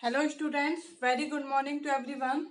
Hello students, very good morning to everyone.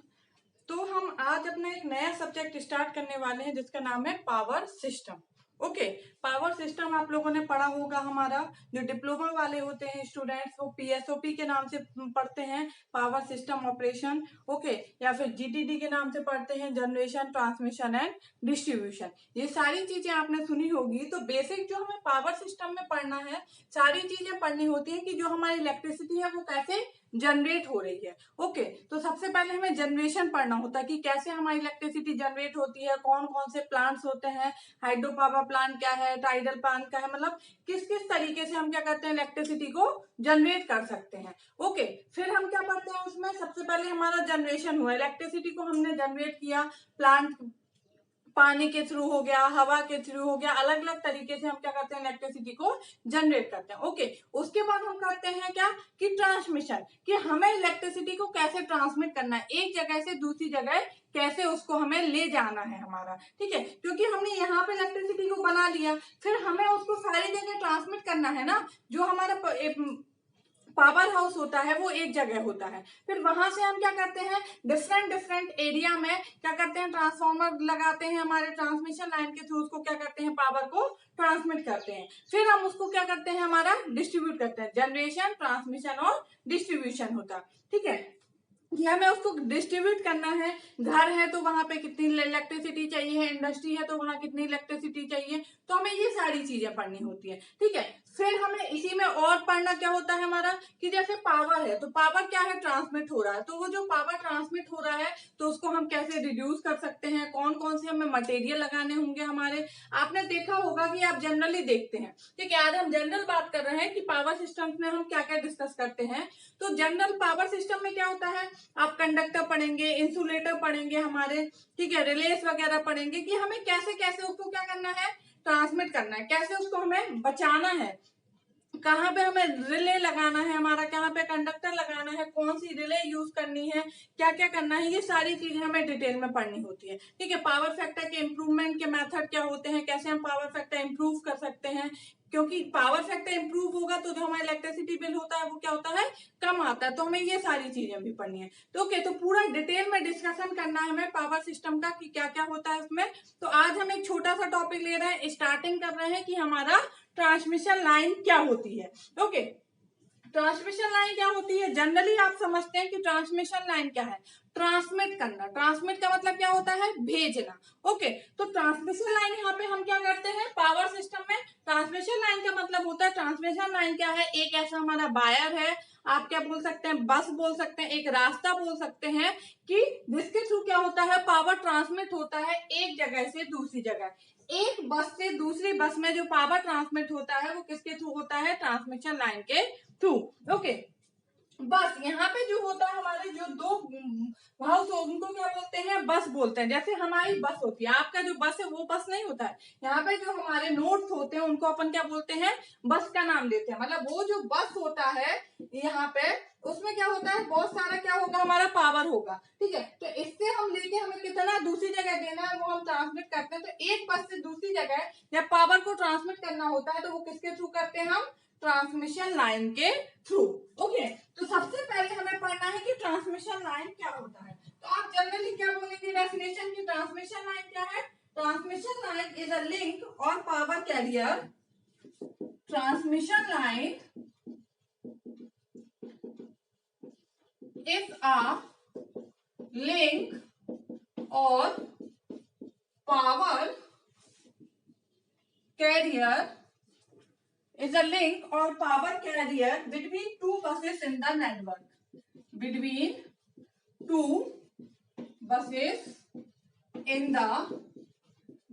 तो हम आज अपना एक नया सब्जेक्ट स्टार्ट करने वाले हैं जिसका नाम है power system. Okay, power system आप लोगों ने पढ़ा होगा। हमारा जो डिप्लोमा वाले होते हैं स्टूडेंट्स वो पीएसओपी के नाम से पढ़ते हैं, पावर सिस्टम ऑपरेशन। ओके, या फिर जीटीडी के नाम से पढ़ते हैं, जनरेशन, ट्रांसमिशन एंड डिस्ट्रीब्यूशन। ये सारी चीजें आपने सुनी होगी। तो बेसिक जो हमें पावर सिस्टम में पढ़ना है, सारी चीजें पढ़नी होती है कि जो हमारी इलेक्ट्रिसिटी है वो कैसे जनरेट हो रही है। ओके, तो सबसे पहले हमें जनरेशन पढ़ना होता है कि कैसे हमारी इलेक्ट्रिसिटी जनरेट होती है, कौन कौन से प्लांट्स होते हैं, हाइड्रो पावर प्लांट क्या है, टाइडल प्लांट क्या है, मतलब किस किस तरीके से हम क्या करते हैं इलेक्ट्रिसिटी को जनरेट कर सकते हैं। ओके, फिर हम क्या पढ़ते हैं उसमें, सबसे पहले हमारा जनरेशन हुआ, इलेक्ट्रिसिटी को हमने जनरेट किया, प्लांट पानी के थ्रू हो गया, हवा के थ्रू हो गया, अलग अलग तरीके से हम क्या करते हैं इलेक्ट्रिसिटी को जनरेट करते हैं। ओके, उसके बाद हम करते हैं क्या कि ट्रांसमिशन, कि हमें इलेक्ट्रिसिटी को कैसे ट्रांसमिट करना है, एक जगह से दूसरी जगह कैसे उसको हमें ले जाना है हमारा। ठीक है, क्योंकि हमने यहाँ पे इलेक्ट्रिसिटी को बना लिया, फिर हमें उसको सारी जगह ट्रांसमिट करना है ना। जो हमारा पावर हाउस होता है वो एक जगह होता है, फिर वहां से हम क्या करते हैं डिफरेंट डिफरेंट एरिया में क्या करते हैं ट्रांसफार्मर लगाते हैं, हमारे ट्रांसमिशन लाइन के थ्रू उसको क्या करते हैं पावर को ट्रांसमिट करते हैं, फिर हम उसको क्या करते हैं हमारा डिस्ट्रीब्यूट करते हैं, जनरेशन, ट्रांसमिशन और डिस्ट्रीब्यूशन होता है। ठीक है, ये हमें उसको डिस्ट्रीब्यूट करना है। घर है तो वहां पे कितनी इलेक्ट्रिसिटी चाहिए, इंडस्ट्री है तो वहां कितनी इलेक्ट्रिसिटी चाहिए, तो हमें ये सारी चीजें पढ़नी होती है। ठीक है, फिर हमें इसी में और पढ़ना क्या होता है हमारा कि जैसे पावर है तो पावर क्या है ट्रांसमिट हो रहा है, तो वो जो पावर ट्रांसमिट हो रहा है तो उसको हम कैसे रिड्यूस कर सकते हैं, कौन कौन से हमें मटेरियल लगाने होंगे हमारे। आपने देखा होगा कि आप जनरली देखते हैं। ठीक है, आज हम जनरल बात कर रहे हैं कि पावर सिस्टम में हम क्या क्या डिस्कस करते हैं। तो जनरल पावर सिस्टम में क्या होता है, आप कंडक्टर पढ़ेंगे, इंसुलेटर पढ़ेंगे हमारे, ठीक है, रिलेस वगैरह पढ़ेंगे कि हमें कैसे कैसे उसको क्या करना है ट्रांसमिट करना है, कैसे उसको हमें बचाना है, कहाँ पे हमें रिले लगाना है हमारा, कहाँ पे कंडक्टर लगाना है, कौन सी रिले यूज करनी है, क्या क्या करना है, ये सारी चीजें हमें डिटेल में पढ़नी होती है। ठीक है, पावर फैक्टर के इम्प्रूवमेंट के मेथड क्या होते हैं, कैसे हम पावर फैक्टर इम्प्रूव कर सकते हैं, क्योंकि पावर फैक्टर इम्प्रूव होगा तो जो हमारा इलेक्ट्रिसिटी बिल होता है वो क्या होता है कम आता है, तो हमें ये सारी चीजें भी पढ़नी है। तो ओके, तो पूरा डिटेल में डिस्कशन करना है हमें पावर सिस्टम का कि क्या क्या होता है उसमें। तो आज हम एक छोटा सा टॉपिक ले रहे हैं, स्टार्टिंग कर रहे हैं कि हमारा ट्रांसमिशन लाइन क्या होती है। ओके, ट्रांसमिशन लाइन क्या होती है, जनरली आप समझते हैं कि ट्रांसमिशन लाइन क्या है, ट्रांसमिट करना। ट्रांसमिट का मतलब क्या होता है भेजना। ओके, तो ट्रांसमिशन लाइन यहाँ पे हम क्या करते हैं पावर सिस्टम में, ट्रांसमिशन लाइन का मतलब होता है, ट्रांसमिशन लाइन क्या है, एक ऐसा हमारा वायर है, आप क्या बोल सकते हैं बस बोल सकते हैं, एक रास्ता बोल सकते हैं कि जिसके थ्रू क्या होता है पावर ट्रांसमिट होता है एक जगह से दूसरी जगह। एक बस से दूसरी बस में जो पावर ट्रांसमिट होता है वो किसके थ्रू होता है, ट्रांसमिशन लाइन के थ्रू। ओके, बस यहाँ पे जो होता है हमारे जो दो हाउस उनको क्या बोलते हैं बस बोलते हैं। जैसे हमारी बस होती है, आपका जो बस है वो बस नहीं होता है, यहाँ पे जो हमारे नोट्स होते हैं उनको अपन क्या बोलते हैं बस का नाम देते हैं। मतलब वो जो बस होता है यहाँ पे उसमें क्या होता है बहुत सारा क्या होगा हमारा पावर होगा। ठीक है, तो इससे हम लेके हमें कितना दूसरी जगह देना है वो हम ट्रांसमिट करते हैं। तो एक बस से दूसरी जगह जब पावर को ट्रांसमिट करना होता है तो वो किसके थ्रू करते हैं हम, ट्रांसमिशन लाइन के थ्रू। ओके, तो सबसे पहले हमें पढ़ना है कि ट्रांसमिशन लाइन क्या होता है। तो आप जनरली क्या बोलेंगे डेफिनेशन की, ट्रांसमिशन लाइन क्या है, transmission line is a link और power carrier, transmission line is a link or power carrier is a link or power carrier between two buses in the network, between two buses in the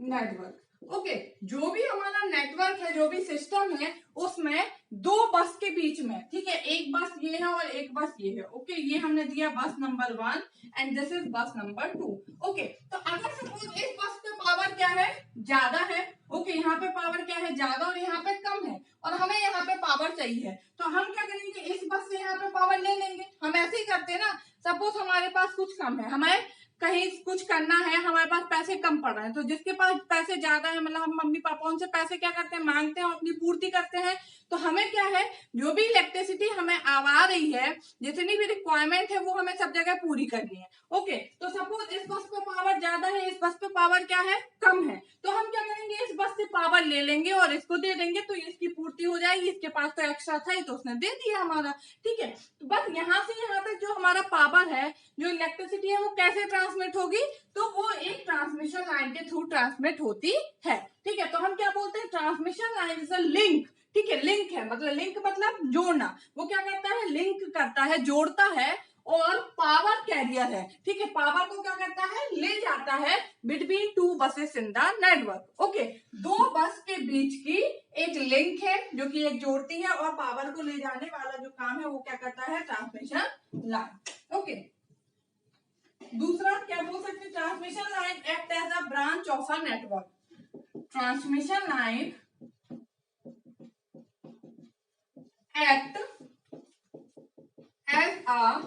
network. Okay, जो भी हमारा network है, जो भी system है उसमें दो बस के बीच में, ठीक है, एक बस ये है और एक बस ये है। ओके, ये हमने दिया बस नंबर 1 एंड दिस इज बस नंबर 2। ओके, तो अगर सपोज इस बस पे पावर क्या है ज्यादा है, ओके, यहाँ पे पावर क्या है ज्यादा और यहाँ पे कम है और हमें यहाँ पे पावर चाहिए, तो हम क्या करेंगे इस बस से यहाँ पे पावर ले लेंगे। हम ऐसे ही करते हैं ना, सपोज हमारे पास कुछ कम है, हमें कहीं कुछ करना है, हमारे पास पैसे कम पड़ रहे हैं, तो जिसके पास पैसे ज्यादा है, मतलब हम मम्मी पापा उनसे पैसे क्या करते हैं, मांगते हैं, अपनी पूर्ति करते हैं। तो हमें क्या है, जो भी इलेक्ट्रिसिटी हमें आ रही है, जितनी भी रिक्वायरमेंट है, वो हमें सब जगह पूरी करनी है। ओके, तो सपोज इस बस पे पावर ज्यादा है, इस बस पे पावर क्या है, कम है, तो हम क्या करेंगे, इस बस से पावर ले लेंगे और इसको दे देंगे, तो इसकी पूर्ति हो जाएगी। इसके पास तो एक्स्ट्रा था, तो उसने दे दिया हमारा, ठीक है। तो बस यहाँ से यहाँ तक जो हमारा पावर है, जो इलेक्ट्रिसिटी है, वो कैसे ट्रांसमिट होगी, तो वो एक ट्रांसमिशन लाइन के थ्रू ट्रांसमिट होती है, ठीक है। तो हम क्या बोलते हैं, transmission line is a link, ठीक है। लिंक है मतलब, लिंक मतलब जोड़ना, वो क्या करता है, लिंक करता है, जोड़ता है, और पावर कैरियर है, ठीक है। पावर को क्या करता है, ले जाता है between two buses in the network. Okay, दो बस के बीच की एक लिंक है जो कि एक जोड़ती है, और पावर को ले जाने वाला जो काम है वो क्या करता है, ट्रांसमिशन लाइन। ओके, दूसरा क्या बोल सकते हैं, transmission line act as a branch of a network. Transmission line act as a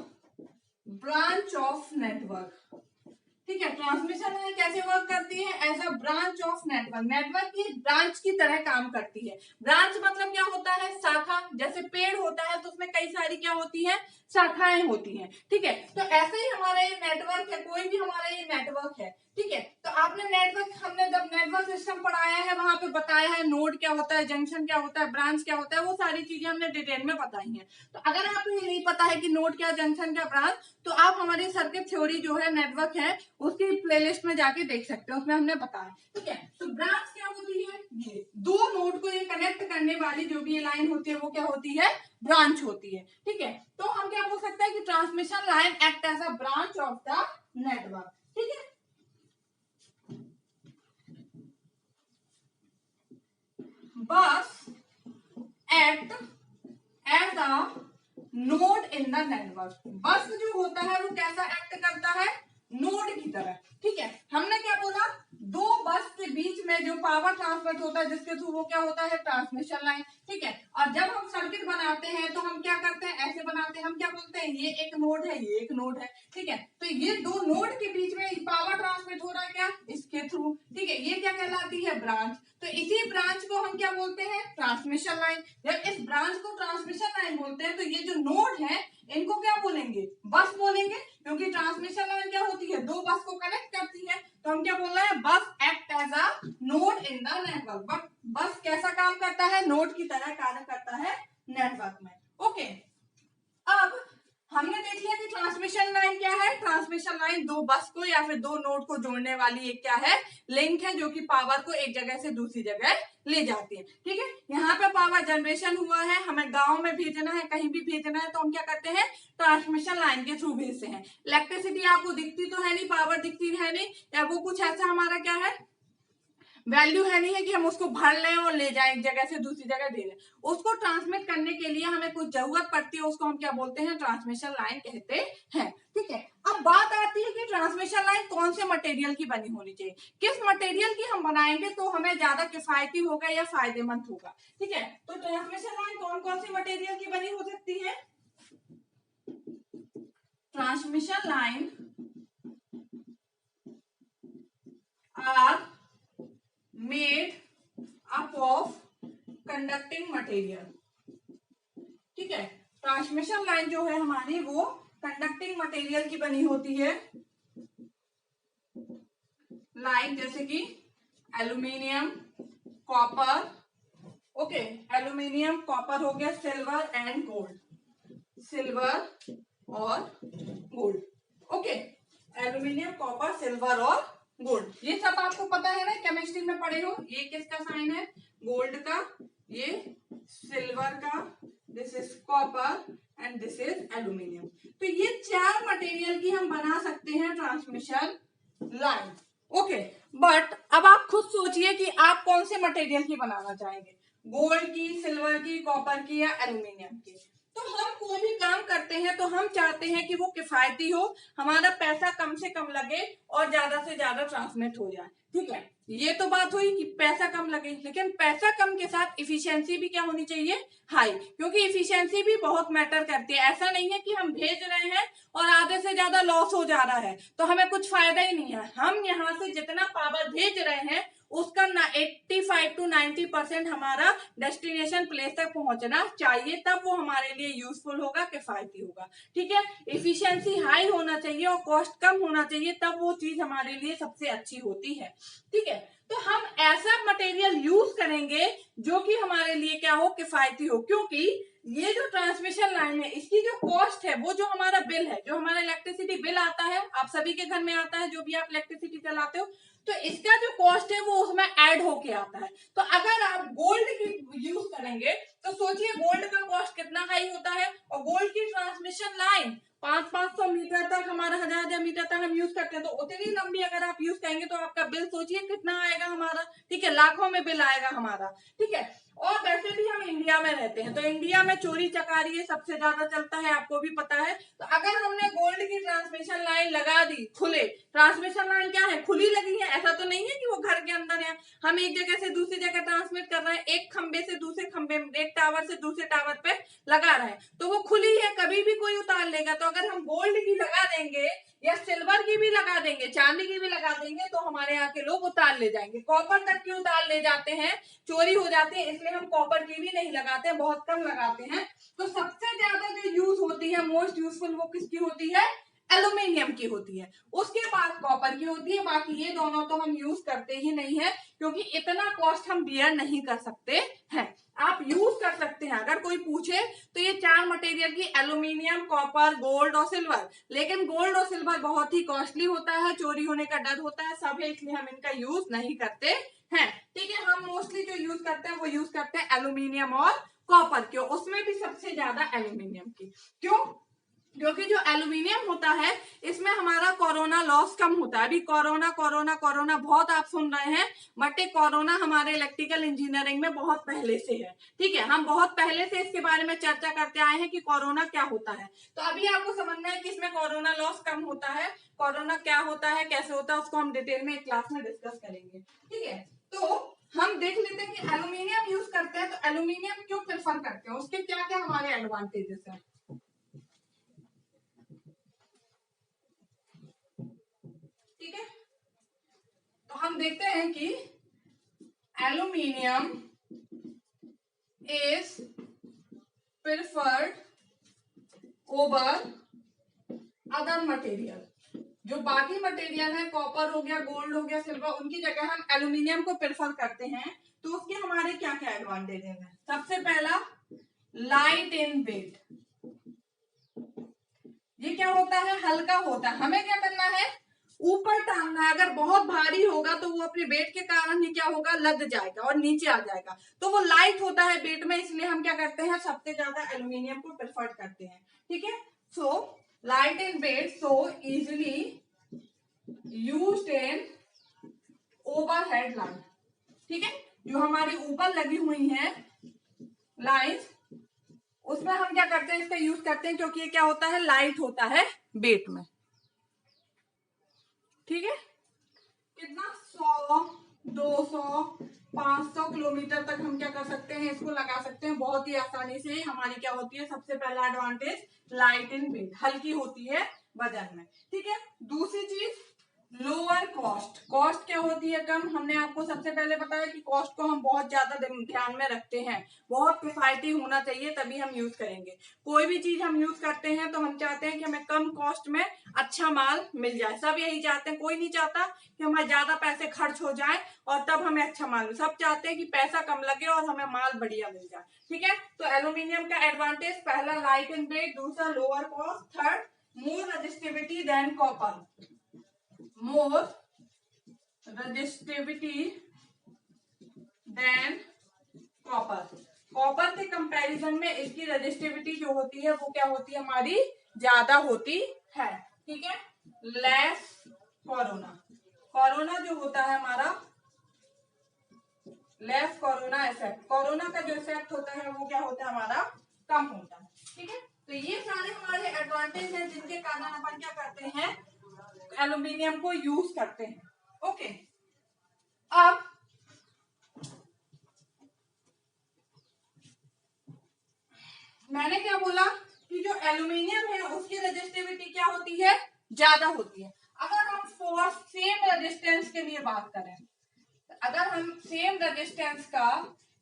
branch of network, ठीक है। ट्रांसमिशन लाइन कैसे वर्क करती है, as a branch of network, network की ब्रांच की तरह काम करती है। ब्रांच मतलब क्या होता है, शाखा, जैसे पेड़ होता है तो उसमें कई सारी क्या होती है, शाखाएं होती हैं, ठीक है। तो ऐसे ही हमारा ये नेटवर्क है, कोई भी हमारा ये नेटवर्क है, ठीक है। तो आपने नेटवर्क, हमने जब नेटवर्क सिस्टम पढ़ाया है, वहां पे बताया है नोड क्या होता है, जंक्शन क्या होता है, ब्रांच क्या होता है, वो सारी चीजें हमने डिटेल में बताई हैं। तो अगर आपको ये नहीं पता है कि नोड क्या, जंक्शन क्या, ब्रांच, तो आप हमारी सर्किट थ्योरी जो है, नेटवर्क है, उसकी प्लेलिस्ट में जाके देख सकते हैं, उसमें हमने बताया, ठीक है। तो ब्रांच क्या होती है, ये दो नोड को ये कनेक्ट करने वाली जो भी ये लाइन होती है, वो क्या होती है, ब्रांच होती है, ठीक है। तो हम क्या बोल सकते हैं कि transmission line act as a branch of the network, ठीक है। Bus act as a node in the network, bus जो होता है वो कैसा एक्ट करता है, नोड की तरह, ठीक है। हमने क्या बोला, दो बस के बीच में जो पावर ट्रांसमिट होता है, जिसके थ्रू वो क्या होता है, ट्रांसमिशन लाइन, ठीक है। और जब हम सर्किट बनाते हैं तो हम क्या करते हैं, ऐसे बनाते हैं, हम क्या बोलते हैं, ये एक नोड है, ये एक नोड है, ठीक है। तो ये दो नोड के बीच में पावर ट्रांसमिट हो रहा है, क्या, इसके थ्रू, ठीक है। ये क्या कहलाती है, ब्रांच। तो इसी ब्रांच को हम क्या बोलते हैं, ट्रांसमिशन लाइन। जब इस ब्रांच को ट्रांसमिशन लाइन बोलते हैं, तो ये जो नोड है, इनको क्या बोलेंगे, बस बोलेंगे, क्योंकि ट्रांसमिशन लाइन क्या होती है, दो बस को कनेक्ट करती है। तो हम क्या बोल रहे हैं, bus act as a node in the network. But bus कैसा काम करता है, नोड की तरह कार्य करता है नेटवर्क में। ओके, अब हमने देख लिया कि ट्रांसमिशन लाइन क्या है, ट्रांसमिशन लाइन दो बस को या फिर दो नोड को जोड़ने वाली एक क्या है, लिंक है, जो कि पावर को एक जगह से दूसरी जगह ले जाती है, ठीक है। यहाँ पे पावर जनरेशन हुआ है, हमें गांव में भेजना है, कहीं भी भेजना है, तो हम क्या करते हैं, ट्रांसमिशन लाइन के थ्रू भेजते हैं। इलेक्ट्रिसिटी आपको दिखती तो है नहीं, पावर दिखती है नहीं, या वो कुछ ऐसा हमारा क्या है, वैल्यू है नहीं है कि हम उसको भर लें और ले जाएं, एक जगह से दूसरी जगह दे दें। उसको ट्रांसमिट करने के लिए हमें कुछ जरूरत पड़ती है, उसको हम क्या बोलते हैं, ट्रांसमिशन लाइन कहते हैं, ठीक है। अब बात आती है कि ट्रांसमिशन लाइन कौन से मटेरियल की बनी होनी चाहिए, किस मटेरियल की हम बनाएंगे तो हमें ज्यादा किफायती होगा या फायदेमंद होगा, ठीक है। तो ट्रांसमिशन लाइन कौन कौन सी मटेरियल की बनी हो सकती है, transmission line are made up of conducting material, ठीक है। ट्रांसमिशन लाइन जो है हमारी, वो कंडक्टिंग मटेरियल की बनी होती है, लाइक जैसे कि aluminium, copper, okay, aluminium, copper हो गया, सिल्वर एंड गोल्ड, सिल्वर और gold, okay, aluminium, copper, silver और गोल्ड, ये सब आपको पता है ना, केमिस्ट्री में पढ़े हो। ये किसका साइन है, गोल्ड का, ये सिल्वर का, this is copper and this is aluminium. तो ये चार मटेरियल की हम बना सकते हैं ट्रांसमिशन लाइन, ओके। बट अब आप खुद सोचिए कि आप कौन से मटेरियल की बनाना चाहेंगे, गोल्ड की, सिल्वर की, कॉपर की या एल्यूमिनियम की। तो हम कोई भी काम करते हैं तो हम चाहते हैं कि वो किफायती हो, हमारा पैसा कम से कम लगे और ज्यादा से ज्यादा ट्रांसमिट हो जाए। ठीक है, ये तो बात हुई कि पैसा कम लगे, लेकिन पैसा कम के साथ इफिशियंसी भी क्या होनी चाहिए, हाई, क्योंकि इफिशियंसी भी बहुत मैटर करती है। ऐसा नहीं है कि हम भेज रहे हैं और आधे से ज्यादा लॉस हो जा रहा है तो हमें कुछ फायदा ही नहीं है। हम यहाँ से जितना पावर भेज रहे हैं उसका 85 to 90% हमारा डेस्टिनेशन प्लेस तक पहुंचना चाहिए, तब वो हमारे लिए यूजफुल होगा, किफायती होगा। ठीक है, इफिशियंसी हाई होना चाहिए और कॉस्ट कम होना चाहिए, तब वो चीज हमारे लिए सबसे अच्छी होती है। ठीक है, तो हम ऐसा मटेरियल यूज करेंगे जो कि हमारे लिए क्या हो, किफायती हो, क्योंकि ये जो ट्रांसमिशन लाइन है इसकी जो कॉस्ट है, वो जो हमारा बिल है, जो हमारा इलेक्ट्रिसिटी बिल आता है, आप सभी के घर में आता है, जो भी आप इलेक्ट्रिसिटी चलाते हो, तो इसका जो कॉस्ट है वो उसमें ऐड होके आता है। तो अगर आप गोल्ड की यूज करेंगे तो सोचिए गोल्ड का कॉस्ट कितना हाई होता है, और गोल्ड की ट्रांसमिशन लाइन 500 मीटर तक, हमारा 1000 मीटर तक हम यूज करते हैं, तो उतनी लंबी अगर आप यूज करेंगे तो आपका बिल सोचिए कितना आएगा हमारा। ठीक है, लाखों में बिल आएगा हमारा। ठीक है, और वैसे भी हम इंडिया में रहते हैं तो इंडिया में चोरी चकारी सबसे ज्यादा चलता है, आपको भी पता है। तो अगर हमने गोल्ड की ट्रांसमिशन लाइन लगा दी खुले, ट्रांसमिशन लाइन क्या है, खुली लगी है, ऐसा तो नहीं है कि वो घर के अंदर है, हम एक जगह से दूसरी जगह ट्रांसमिट कर रहे हैं, एक खंबे से दूसरे खंबे, एक टावर से दूसरे टावर पे लगा रहे हैं, तो वो खुली है, कभी भी कोई उतार लेगा। तो अगर हम गोल्ड की लगा देंगे या सिल्वर की भी लगा देंगे, चांदी की भी लगा देंगे, तो हमारे यहाँ के लोग उतार ले जाएंगे। कॉपर तक की उतार ले जाते हैं, चोरी हो जाती है, इसलिए हम कॉपर की भी नहीं लगाते हैं, बहुत कम लगाते हैं। तो सबसे ज्यादा जो यूज होती है, मोस्ट यूजफुल, वो किसकी होती है, एल्यूमिनियम की होती है, उसके बाद कॉपर की होती है। बाकी ये दोनों तो हम यूज करते ही नहीं है, क्योंकि इतना कॉस्ट हम बियर नहीं कर सकते हैं। आप यूज कर सकते हैं, अगर कोई पूछे तो ये चार मटेरियल की, एल्यूमिनियम, कॉपर, गोल्ड और सिल्वर, लेकिन गोल्ड और सिल्वर बहुत ही कॉस्टली होता है, चोरी होने का डर होता है सब है, इसलिए हम इनका यूज नहीं करते हैं। ठीक है, हम मोस्टली जो यूज करते हैं वो यूज करते हैं एल्यूमिनियम और कॉपर की, उसमें भी सबसे ज्यादा एल्यूमिनियम की। क्यों, क्योंकि जो एल्यूमिनियम होता है इसमें हमारा कोरोना लॉस कम होता है। अभी कोरोना कोरोना कोरोना बहुत आप सुन रहे हैं, बट ये कोरोना हमारे इलेक्ट्रिकल इंजीनियरिंग में बहुत पहले से है। ठीक है, हम बहुत पहले से इसके बारे में चर्चा करते आए हैं कि कोरोना क्या होता है। तो अभी आपको समझना है कि इसमें कोरोना लॉस कम होता है, कोरोना क्या होता है, कैसे होता है, उसको हम डिटेल में एक क्लास में डिस्कस करेंगे। ठीक है, तो हम देख लेते हैं कि एल्यूमिनियम यूज करते हैं तो एल्यूमिनियम क्यों प्रेफर करते हैं, उसके क्या क्या हमारे एडवांटेजेस है। ठीक है, तो हम देखते हैं कि aluminium is preferred over other material. जो बाकी मटेरियल है, कॉपर हो गया, गोल्ड हो गया, सिल्वर, उनकी जगह हम एल्यूमिनियम को प्रेफर करते हैं। तो उसके हमारे क्या क्या एडवांटेजेस हैं। सबसे पहला, लाइट इन वेट। ये क्या होता है, हल्का होता है, हमें क्या करना है, ऊपर टांगना है। अगर बहुत भारी होगा तो वो अपने वेट के कारण ही क्या होगा, लद जाएगा और नीचे आ जाएगा। तो वो लाइट होता है वेट में, इसलिए हम क्या करते हैं, सबसे ज्यादा एल्यूमिनियम को प्रेफर करते हैं। ठीक है, so light in weight, so easily used in overhead line. ठीक है, जो हमारी ऊपर लगी हुई है लाइन्स, उसमें हम क्या करते हैं, इसका यूज करते हैं, क्योंकि ये क्या होता है, लाइट होता है वेट में। ठीक है, कितना, 100, 200, 500 किलोमीटर तक हम क्या कर सकते हैं, इसको लगा सकते हैं बहुत ही आसानी से। हमारी क्या होती है, सबसे पहला एडवांटेज, लाइट इन वेट, हल्की होती है वजन में। ठीक है, दूसरी चीज, लोअर कॉस्ट। कॉस्ट क्या होती है, कम। हमने आपको सबसे पहले बताया कि कॉस्ट को हम बहुत ज्यादा ध्यान में रखते हैं, बहुत किफायती होना चाहिए तभी हम यूज करेंगे। कोई भी चीज हम यूज करते हैं तो हम चाहते हैं कि हमें कम कॉस्ट में अच्छा माल मिल जाए, सब यही चाहते हैं। कोई नहीं चाहता कि हमारे ज्यादा पैसे खर्च हो जाए और तब हमें अच्छा माल मिले, सब चाहते हैं कि पैसा कम लगे और हमें माल बढ़िया मिल जाए। ठीक है, तो एल्यूमिनियम का एडवांटेज, पहला लाइट इन वेट, दूसरा lower cost, third more resistivity than copper, more resistivity than copper। Copper के कंपैरिजन में इसकी रेजिस्टिविटी जो होती है वो क्या होती है, हमारी ज्यादा होती है। ठीक है, लेस कोरोना, कोरोना जो होता है हमारा, लेस कोरोना इफेक्ट, कोरोना का जो इफेक्ट होता है वो क्या होता है, हमारा कम होता है। ठीक है, तो ये सारे हमारे एडवांटेज हैं जिनके कारण अपन क्या करते हैं, एल्यूमिनियम को यूज करते हैं। ओके, अब मैंने क्या बोला कि जो एल्यूमिनियम है उसकी रेजिस्टिविटी क्या होती है, ज्यादा होती है। अगर हम फॉर सेम रेजिस्टेंस के लिए बात करें, अगर हम सेम रेजिस्टेंस का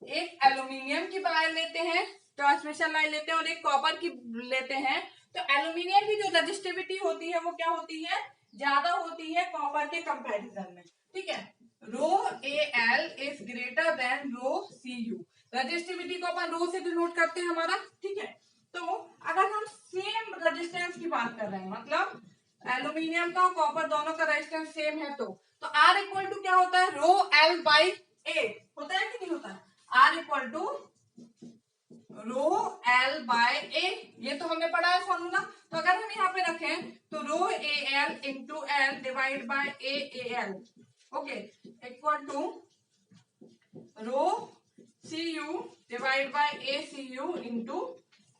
एक एल्यूमिनियम की वायर लेते हैं, ट्रांसमिशन लाइन लेते हैं, और एक कॉपर की लेते हैं, तो एल्यूमिनियम की जो रेजिस्टिविटी होती है वो क्या होती है, ज्यादा होती है कॉपर के कंपैरिजन में। ठीक है, rho A L is greater than rho C U. Resistivity को अपन रो से डिनोट करते हैं हमारा। ठीक है, तो अगर हम सेम रेजिस्टेंस की बात कर रहे हैं, मतलब एल्यूमिनियम का और कॉपर दोनों का रेजिस्टेंस सेम है, तो आर इक्वल टू क्या होता है, रो एल बाई ए होता है कि नहीं होता है, R equal to rho L by A, ये तो हमने पढ़ा है फॉर्मूला। तो अगर हम यहाँ पे रखें तो rho A L into L divide by A L, okay, equal to rho C U divide by A C U into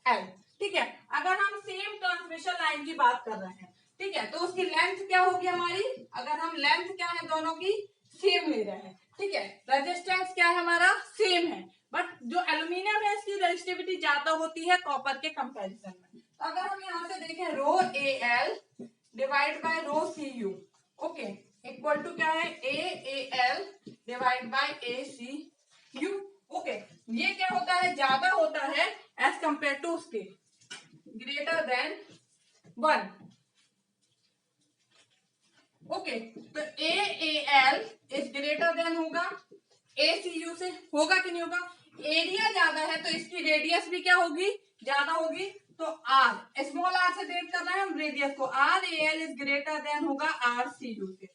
L. ठीक है, अगर हम सेम ट्रांसमिशन लाइन की बात कर रहे हैं, ठीक है, तो उसकी लेंथ क्या होगी हमारी, अगर हम लेंथ क्या है दोनों की सेम ले रहे हैं, ठीक है, रेजिस्टेंस क्या है हमारा सेम है, बट जो एल्यूमिनियम है इसकी रेजिस्टिविटी ज्यादा होती है कॉपर के कंपैरिजन में। तो अगर हम यहाँ से देखें rho A L divide by rho C U, okay, equal to क्या है, A L divide by A C U. Okay, ये क्या होता है, ज्यादा होता है एज कंपेयर टू उसके, ग्रेटर देन 1। ओके, तो A L is greater than होगा ए सी यू से, होगा कि नहीं होगा, एरिया ज्यादा है तो इसकी रेडियस भी क्या होगी, ज्यादा होगी। तो आर, स्मॉल आर से डेट कर रहे हैं हम रेडियस को, R A L is greater than होगा आर सी यू से।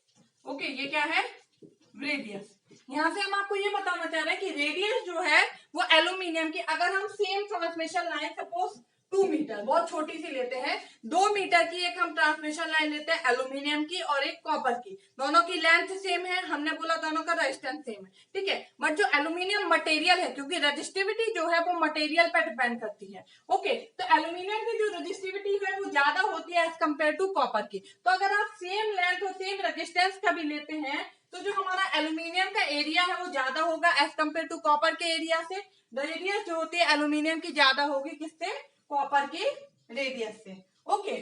ओके, ये क्या है, रेडियस। यहाँ से हम आपको ये बताना चाह रहे हैं कि रेडियस जो है वो एल्यूमिनियम की, अगर हम same transmission line suppose 2 metre, बहुत छोटी सी लेते हैं, 2 मीटर की एक हम ट्रांसमिशन लाइन लेते हैं एल्यूमिनियम की और एक कॉपर की, दोनों की लेंथ सेम है, हमने बोला दोनों का रेजिस्टेंस सेम है। ठीक है, बट जो एल्यूमिनियम मटेरियल है, क्योंकि रेजिस्टिविटी जो है वो मटेरियल पर डिपेंड करती है। ओके, तो एल्यूमिनियम की जो रेजिस्टिविटी है वो ज्यादा होती है एज कम्पेयर टू कॉपर की। तो अगर आप सेम लेंथ और सेम रेजिस्टेंस का भी लेते हैं तो जो हमारा एल्यूमिनियम का एरिया है वो ज्यादा होगा एज कम्पेयर टू कॉपर के एरिया से। रेडियस जो होती है एल्यूमिनियम की ज्यादा होगी किससे, कॉपर की रेडियस से। ओके,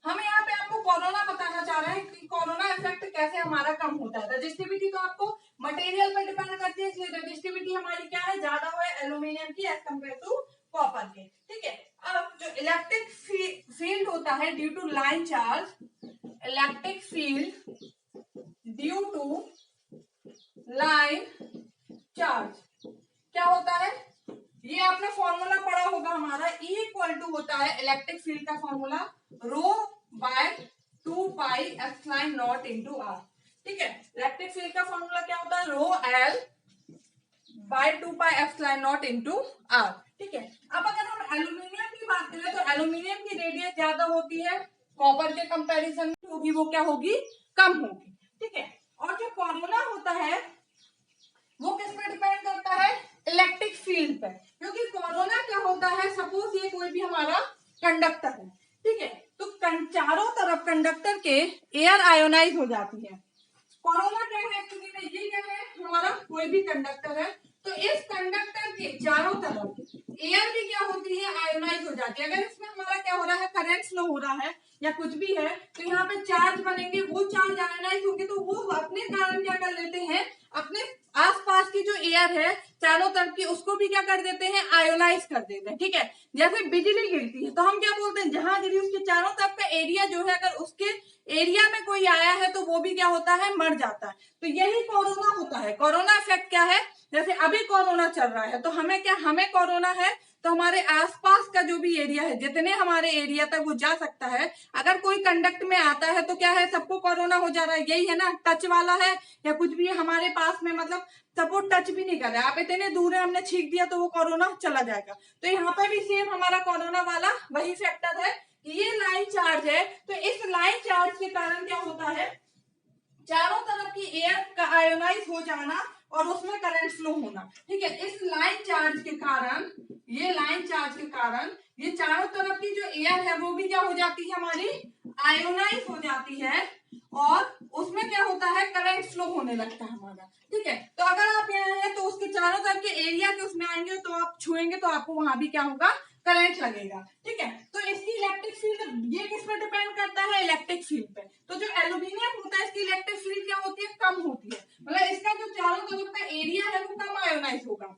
हम यहाँ पे आपको कोरोना बताना चाह रहे हैं कि कोरोना इफेक्ट कैसे हमारा कम होता है। रेजिस्टिविटी तो आपको मटेरियल पर डिपेंड करती है, इसलिए रेजिस्टिविटी हमारी क्या है, ज्यादा हो एल्यूमिनियम की एज कम्पेयर टू कॉपर के। ठीक है, अब जो इलेक्ट्रिक फील्ड होता है due to line charge, electric field due to line charge क्या होता है, ये आपने फॉर्मूला पढ़ा होगा हमारा, E इक्वल टू होता है इलेक्ट्रिक फील्ड का formula rho by 2 pi epsilon naught into R. ठीक है, इलेक्ट्रिक फील्ड का फॉर्मूला क्या होता है, rho L by 2 pi epsilon naught into R. ठीक है, अब अगर हम एल्यूमिनियम की बात करें तो एल्यूमिनियम की रेडियस ज्यादा होती है कॉपर के कंपैरिजन में, होगी वो क्या होगी, कम होगी। ठीक है, और जो फॉर्मूला होता है वो किस पे डिपेंड करता है, इलेक्ट्रिक फील्ड पे, क्योंकि कोरोना क्या होता है, सपोज ये कोई भी हमारा कंडक्टर है, ठीक है, तो चारों तरफ कंडक्टर के एयर आयोनाइज हो जाती है। कोरोना क्या है एक्चुअली में, ये क्या है, हमारा कोई भी कंडक्टर है, तो इस कंडक्टर के चारों तरफ एयर भी क्या होती है, आयोनाइज हो जाती है। अगर इसमें हमारा क्या हो रहा है, करंट फ्लो हो रहा है या कुछ भी है, तो यहाँ पे चार्ज बनेंगे, वो चार्ज आयोनाइज होंगे, तो वो अपने कारण क्या कर लेते हैं, अपने आसपास की जो एयर है चारों तरफ की उसको भी क्या कर देते हैं, आयोनाइज कर देते हैं। ठीक है, जैसे बिजली गिरती है तो हम क्या बोलते हैं, जहां गिरी उसके चारों तरफ का एरिया जो है, अगर उसके एरिया में कोई आया है तो वो भी क्या होता है, मर जाता है। तो यही कोरोना होता है। कोरोना इफेक्ट क्या है, जैसे अभी कोरोना चल रहा है तो हमें क्या, हमें कोरोना है तो हमारे आसपास का जो भी एरिया है, जितने हमारे एरिया तक वो जा सकता है, अगर कोई कंडक्ट में आता है तो क्या है, सबको कोरोना हो जा रहा है। यही है ना, टच वाला है या कुछ भी है हमारे पास में, मतलब सपोर्ट टच भी नहीं कर रहा है, आप इतने दूर है, हमने छींक दिया तो वो कोरोना चला जाएगा। तो यहाँ पे भी सेम हमारा कोरोना वाला वही फैक्टर है, ये लाइन चार्ज है, तो इस लाइन चार्ज के कारण क्या होता है, चारों तरफ की एयर का आयोनाइज हो जाना और उसमें करंट फ्लो होना। ठीक है, इस लाइन चार्ज के कारण, ये लाइन चार्ज के कारण ये चारों तरफ की जो एयर है वो भी क्या हो जाती है हमारी, आयोनाइज हो जाती है, और उसमें क्या होता है, करंट फ्लो होने लगता है हमारा। ठीक है, तो अगर आप यहाँ हैं तो उसके चारों तरफ के एरिया के उसमें आएंगे तो आप छुएंगे तो आपको वहां भी क्या होगा, करंट लगेगा। ठीक है, तो इसकी इलेक्ट्रिक फील्ड ये किस पर डिपेंड करता है, इलेक्ट्रिक फील्ड पे। तो जो एल्यूमिनियम होता है इसकी इलेक्ट्रिक फील्ड क्या होती है, कम होती है, मतलब इसका जो चारों तरफ का एरिया है वो कम आयोनाइज होगा।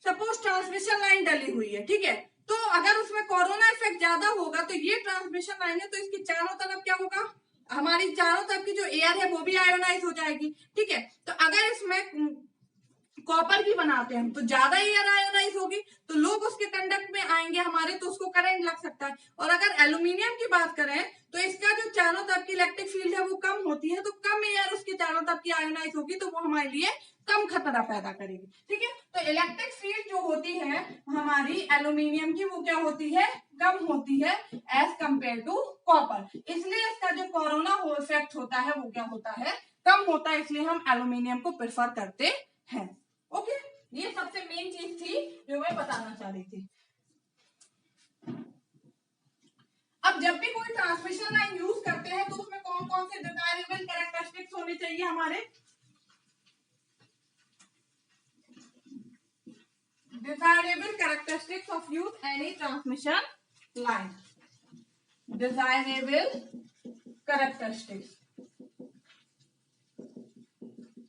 सपोज ट्रांसमिशन लाइन डली हुई है, ठीक है, तो अगर उसमें कोरोना इफेक्ट ज्यादा होगा तो ये ट्रांसमिशन लाइन है तो इसके चारों तरफ क्या होगा, हमारी चारों तरफ की जो एयर है वो भी आयोनाइज हो जाएगी। ठीक है, तो अगर इसमें कॉपर की बनाते हैं तो ज्यादा एयर आयोनाइज होगी तो लोग उसके कंडक्ट में आएंगे हमारे, तो उसको करंट लग सकता है। और अगर एल्यूमिनियम की बात करें तो इसका जो चारों तरफ की इलेक्ट्रिक फील्ड है वो कम होती है, तो कम एयर उसके चारों तरफ की आयोनाइज होगी तो वो हमारे लिए कम खतरा पैदा करेगी। ठीक है, तो इलेक्ट्रिक फील्ड जो होती है हमारी एल्यूमिनियम की वो क्या होती है, कम होती है एज कंपेयर टू कॉपर, इसलिए इसका जो कोरोना इफेक्ट होता है वो क्या होता है, कम होता है, इसलिए हम एल्यूमिनियम को प्रेफर करते हैं। ओके, ये सबसे मेन चीज थी जो मैं बताना चाह रही थी। अब जब भी कोई ट्रांसमिशन लाइन यूज करते हैं तो उसमें कौन कौन से डिजायरेबल कैरेक्टरिस्टिक्स होने चाहिए हमारे, desirable characteristics of use any transmission line, desirable characteristics,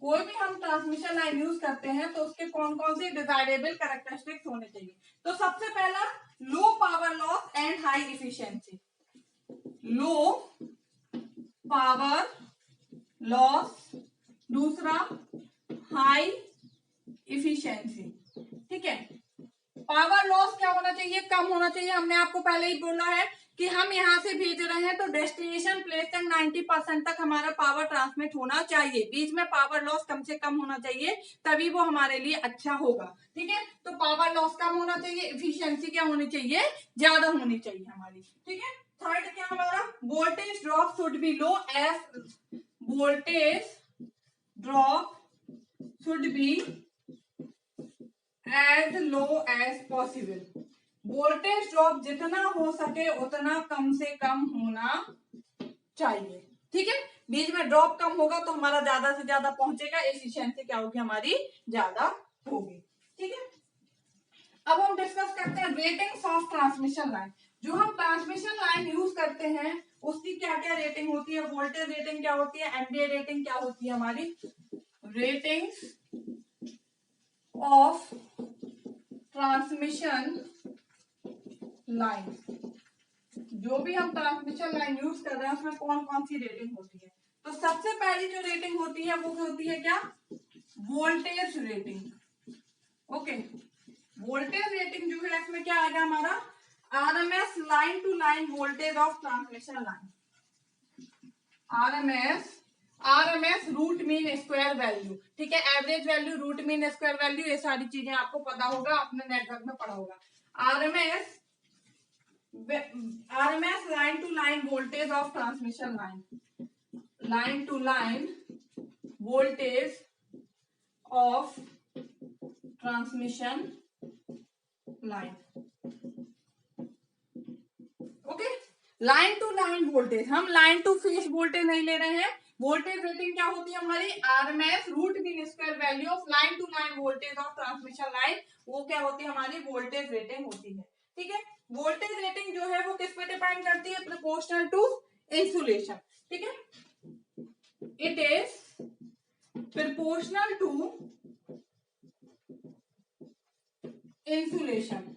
कोई भी हम ट्रांसमिशन लाइन यूज करते हैं तो उसके कौन कौन से डिजायरेबल कैरेक्टरिस्टिक्स होने चाहिए। तो सबसे पहला low power loss and high efficiency, low power loss, दूसरा हाई इफिशियंसी। ठीक है, पावर लॉस क्या होना चाहिए, कम होना चाहिए। हमने आपको पहले ही बोला है कि हम यहाँ से भेज रहे हैं तो डेस्टिनेशन प्लेस तक 90% तक हमारा पावर ट्रांसमिट होना चाहिए, बीच में पावर लॉस कम से कम होना चाहिए, तभी वो हमारे लिए अच्छा होगा। ठीक है, तो पावर लॉस कम होना चाहिए, इफिशियंसी क्या होनी चाहिए, ज्यादा होनी चाहिए हमारी। ठीक है, थर्ड क्या हमारा, voltage drop should be low, as voltage drop should be as low as possible, voltage drop जितना हो सके उतना कम से कम होना चाहिए। ठीक है, बीच में ड्रॉप कम होगा तो हमारा ज्यादा से ज्यादा पहुंचेगा, एफिशिएंसी क्या होगी हमारी, ज्यादा होगी। ठीक है, अब हम डिस्कस करते हैं रेटिंग्स ऑफ ट्रांसमिशन लाइन। जो हम ट्रांसमिशन लाइन यूज करते हैं उसकी क्या क्या रेटिंग होती है, वोल्टेज रेटिंग क्या होती है, एमवीए रेटिंग क्या होती है हमारी, रेटिंग्स ऑफ ट्रांसमिशन लाइन, जो भी हम ट्रांसमिशन लाइन यूज कर रहे हैं उसमें कौन कौन सी रेटिंग होती है। तो सबसे पहली जो रेटिंग होती है वो होती है क्या, voltage rating. Okay, voltage rating जो है इसमें क्या आएगा हमारा, RMS line to line voltage of transmission line, RMS root mean square value. ठीक है, average value, root mean square value, ये सारी चीजें आपको पता होगा, आपने नेटवर्क में पढ़ा होगा। RMS line to line voltage of transmission line, line to line voltage of transmission line. Okay, line to line voltage, हम लाइन टू फेज वोल्टेज नहीं ले रहे हैं। वोल्टेज रेटिंग क्या होती है हमारी, RMS root mean square value of line to line voltage of transmission line, वो क्या होती है हमारी, वोल्टेज रेटिंग होती है। ठीक है, वोल्टेज रेटिंग जो है वो किस पे डिपेंड करती है, प्रोपोर्शनल टू इंसुलेशन। ठीक है, it is proportional to insulation.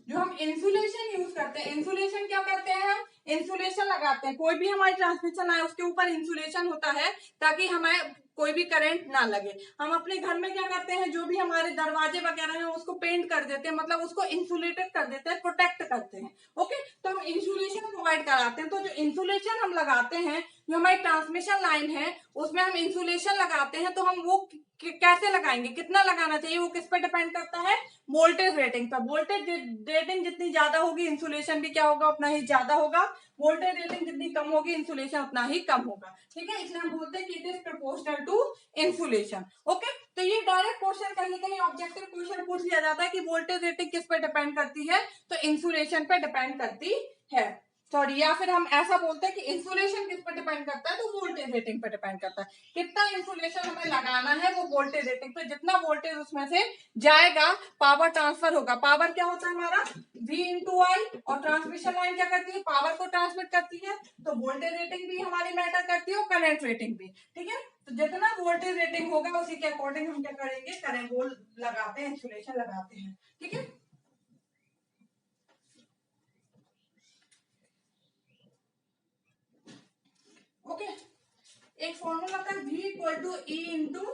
जो हम इंसुलेशन यूज करते हैं, इंसुलेशन क्या करते हैं, हम इंसुलेशन लगाते हैं, कोई भी हमारी ट्रांसमिशन आए उसके ऊपर इंसुलेशन होता है ताकि हमें कोई भी करंट ना लगे। हम अपने घर में क्या करते हैं, जो भी हमारे दरवाजे वगैरह हैं उसको पेंट कर देते हैं, मतलब उसको इंसुलेटेड कर देते हैं, प्रोटेक्ट करते हैं। ओके, तो हम इंसुलेशन प्रोवाइड कराते हैं। तो जो इंसुलेशन हम लगाते हैं, जो हमारी ट्रांसमिशन लाइन है उसमें हम इंसुलेशन लगाते हैं, तो हम वो कैसे लगाएंगे, कितना लगाना चाहिए, वो किस पर डिपेंड करता है, वोल्टेज रेटिंग पर। वोल्टेज रेटिंग जितनी ज्यादा होगी इंसुलेशन भी क्या होगा, उतना ही ज्यादा होगा। वोल्टेज रेटिंग जितनी कम होगी इंसुलेशन उतना ही कम होगा। ठीक है, इसलिए हम बोलते हैं कि it is proportional to insulation. Okay, तो ये डायरेक्ट क्वेश्चन कहीं कहीं ऑब्जेक्टिव क्वेश्चन पूछ लिया जाता है कि वोल्टेज रेटिंग किस पे डिपेंड करती है, तो इंसुलेशन पे डिपेंड करती है, सॉरी, या फिर हम ऐसा बोलते हैं कि इंसुलेशन किस पर डिपेंड करता है, तो वोल्टेज रेटिंग पर डिपेंड करता है। कितना इंसुलेशन हमें लगाना है वो वोल्टेज रेटिंग पे, जितना वोल्टेज उसमें से जाएगा पावर ट्रांसफर होगा। पावर क्या होता है हमारा V इंटू आई, और ट्रांसमिशन लाइन क्या करती है, पावर को ट्रांसमिट करती है, तो वोल्टेज रेटिंग भी हमारी मैटर करती है और करंट रेटिंग भी, ठीक है। तो जितना वोल्टेज रेटिंग होगा उसी के अकॉर्डिंग हम क्या करेंगे, करंट वो लगाते हैं, इंसुलेशन लगाते हैं, ठीक है। ओके, एक फॉर्मूला था V equal to E into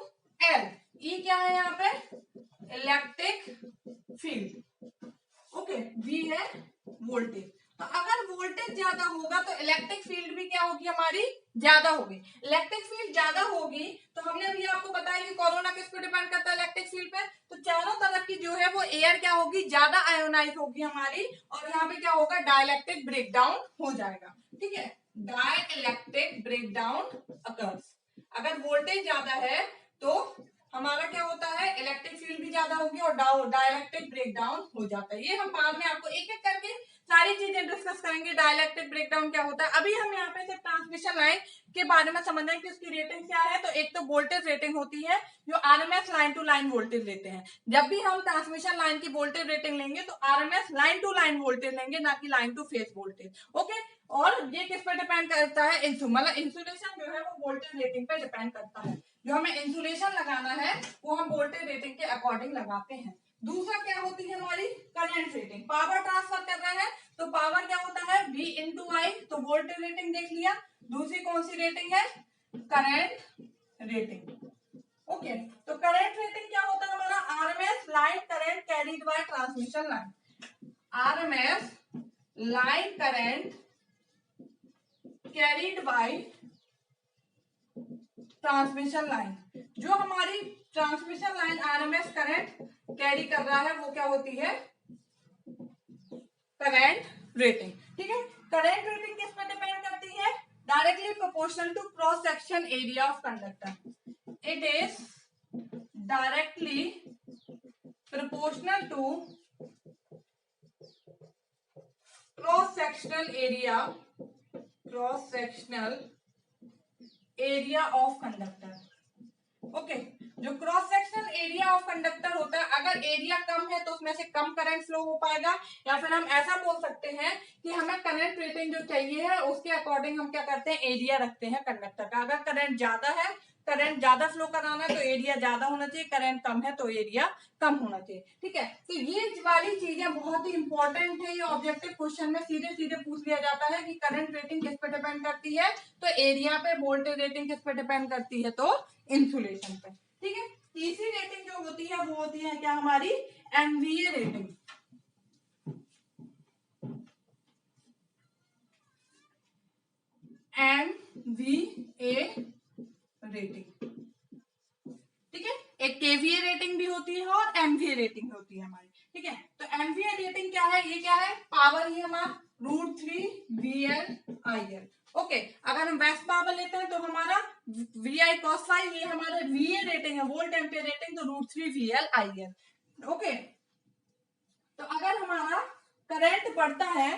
L. E क्या है यहाँ पे, इलेक्ट्रिक फील्ड, ओके, V है वोल्टेज। तो अगर वोल्टेज ज्यादा होगा तो इलेक्ट्रिक फील्ड भी क्या होगी हमारी, ज्यादा होगी। इलेक्ट्रिक फील्ड ज्यादा होगी तो हमने अभी आपको बताया कि कोरोना किस पे डिपेंड करता है, इलेक्ट्रिक फील्ड पे। तो चारों तरफ की जो है वो एयर क्या होगी, ज्यादा आयोनाइज होगी हमारी, और यहाँ पे क्या होगा, डाइलेक्ट्रिक ब्रेकडाउन हो जाएगा, ठीक है। Dielectric breakdown occurs. अगर वोल्टेज ज्यादा है तो हमारा क्या होता है, इलेक्ट्रिक फील्ड भी ज्यादा होगी और डाइलेक्ट्रिक ब्रेकडाउन हो जाता है। ये हम बाद में आपको एक एक करके सारी चीजें डिस्कस करेंगे, डाइलेक्ट्रिक ब्रेकडाउन क्या होता है। अभी हम यहाँ पे सिर्फ ट्रांसमिशन लाइन के बारे में समझ रहे हैं कि उसकी रेटिंग क्या है। तो एक तो वोल्टेज रेटिंग होती है जो RMS line to line voltage लेते हैं। जब भी हम ट्रांसमिशन लाइन की वोल्टेज रेटिंग लेंगे तो RMS line to line voltage लेंगे, ना कि line to phase voltage, okay. और ये किस पे डिपेंड करता है, मतलब इंसुलेशन जो है वो वोल्टेज रेटिंग पे डिपेंड करता है। जो हमें इंसुलेशन लगाना है वो हम वोल्टेज रेटिंग के अकॉर्डिंग लगाते हैं। दूसरा क्या होती है हमारी, करंट रेटिंग। पावर ट्रांसफर कर रहे हैं तो पावर क्या होता है, V इंटू आई, तो वोल्टेज रेटिंग देख लिया। दूसरी कौन सी रेटिंग है, करंट रेटिंग, ओके। तो करंट रेटिंग क्या होता है हमारा, RMS line current carried bye transmission line. RMS line current carried bye transmission line. जो हमारी transmission line RMS current carry कर रहा है वो क्या होती है, करंट रेटिंग, ठीक है। करंट रेटिंग किस पर डिपेंड करती है, directly proportional to cross section area of conductor. It is directly proportional to cross sectional area of conductor, okay. जो cross sectional area of conductor होता है, अगर एरिया कम है तो उसमें से कम करंट फ्लो हो पाएगा, या फिर हम ऐसा बोल सकते हैं कि हमें करंट रेटिंग जो चाहिए है उसके अकॉर्डिंग हम क्या करते हैं, एरिया रखते हैं कंडक्टर का। अगर करंट ज्यादा है, करंट ज्यादा फ्लो कराना है तो एरिया ज्यादा होना चाहिए, करंट कम है तो एरिया कम होना चाहिए, ठीक है। तो ये वाली चीजें बहुत ही इंपॉर्टेंट है। ये ऑब्जेक्टिव क्वेश्चन में सीधे सीधे पूछ लिया जाता है कि करंट रेटिंग किस पे डिपेंड करती है, तो एरिया पे। वोल्टेज रेटिंग किस पे डिपेंड करती है, तो इंसुलेशन पे, ठीक है। तीसरी रेटिंग जो होती है वो होती है क्या हमारी, एमवीए रेटिंग। एमवीए रेटिंग, ठीक है। एक केवीए रेटिंग भी होती है और एमवीए रेटिंग होती है हमारी, ठीक है। तो एमवीए रेटिंग क्या है, ये क्या है, पावर ही हमारा √3 VL/IL, ओके। अगर हम वेस्ट पावर लेते हैं तो हमारा VI cos phi, ये हमारा VA रेटिंग है, वोल्ट एम्पियर रेटिंग, तो √3 VL/IL, ओके। तो अगर हमारा करंट बढ़ता है,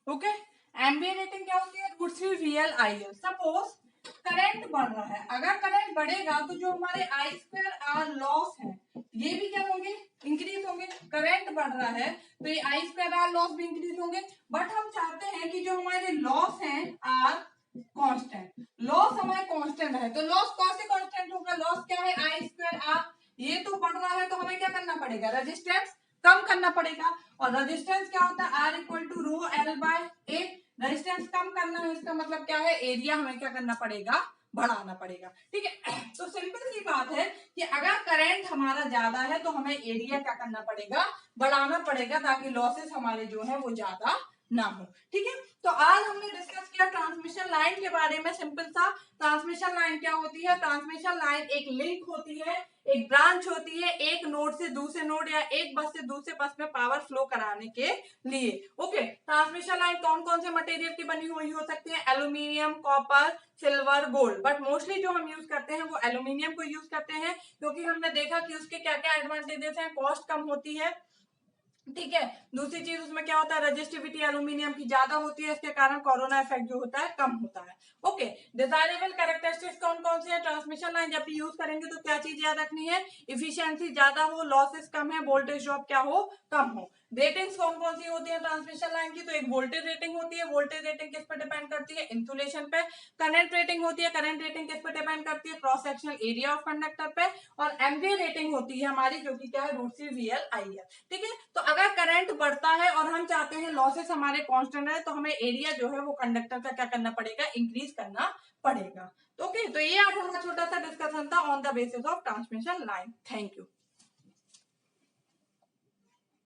ओके, एमवीए रेटिंग क्या होती है, √3 VL/IL। सपोज करंट बढ़ रहा है, अगर करंट बढ़ेगा तो जो हमारे I2R लॉस है ये भी क्या होंगे, इंक्रीज होंगे। करंट बढ़ रहा है तो ये I2R लॉस भी इंक्रीज होंगे। बट हम चाहते हैं कि जो हमारे लॉस हैं आर कांस्टेंट, लॉस हमारे कांस्टेंट है। तो लॉस कौन से कांस्टेंट होगा, लॉस क्या है, I2R। ये तो बढ़ रहा है तो हमें क्या करना पड़ेगा, रेजिस्टेंस कम करना पड़ेगा। और रेजिस्टेंस क्या होता है, R equal to ρL/A। Resistance कम करना है, इसका मतलब क्या है, एरिया हमें क्या करना पड़ेगा, बढ़ाना पड़ेगा, ठीक है। तो सिंपल सी बात है कि अगर करंट हमारा ज्यादा है तो हमें एरिया क्या करना पड़ेगा, बढ़ाना पड़ेगा, ताकि लॉसेस हमारे जो है वो ज्यादा ना हो। ठीक है, तो आज हमने डिस्कस किया ट्रांसमिशन लाइन के बारे में। सिंपल सा, ट्रांसमिशन लाइन क्या होती है? ट्रांसमिशन लाइन एक लिंक होती है, एक ब्रांच होती है एक नोड से दूसरे नोड या एक बस से दूसरे बस में पावर फ्लो कराने के लिए। ओके, ट्रांसमिशन लाइन कौन कौन से मटेरियल की बनी हुई हो सकती है? Aluminium, copper, silver, gold, but mostly जो हम यूज करते हैं वो एल्यूमिनियम को यूज करते हैं, क्योंकि हमने देखा कि उसके क्या क्या एडवांटेजेस हैं। कॉस्ट कम होती है, ठीक है। दूसरी चीज उसमें क्या होता है, रजिस्टिविटी एल्यूमिनियम की ज्यादा होती है, इसके कारण कोरोना इफेक्ट जो होता है कम होता है। ओके, डिजायरेबल कैरेक्टरिस्टिक्स कौन कौन से हैं? ट्रांसमिशन लाइन जब भी यूज करेंगे तो क्या चीज याद रखनी है? इफिशियंसी ज्यादा हो, लॉसेस कम है, वोल्टेज ड्रॉप क्या हो? कम हो। रेटिंग्स कौन कौन सी होती है ट्रांसमिशन लाइन की? तो एक वोल्टेज रेटिंग होती है, वोल्टेज रेटिंग किस पर डिपेंड करती है? इंसुलेशन पे। करंट रेटिंग होती है, करंट रेटिंग किस पर डिपेंड करती है? Cross sectional area of conductor पे। और एमवीए रेटिंग होती है हमारी, जो कि क्या है? √3 VL IL। ठीक है, तो अगर करंट बढ़ता है और हम चाहते हैं लॉसेस हमारे कांस्टेंट रहे, तो हमें एरिया जो है वो कंडक्टर का क्या करना पड़ेगा? इंक्रीज करना पड़ेगा। ओके, तो ये आज हमारा छोटा सा डिस्कशन था on the basis of transmission line. Thank you.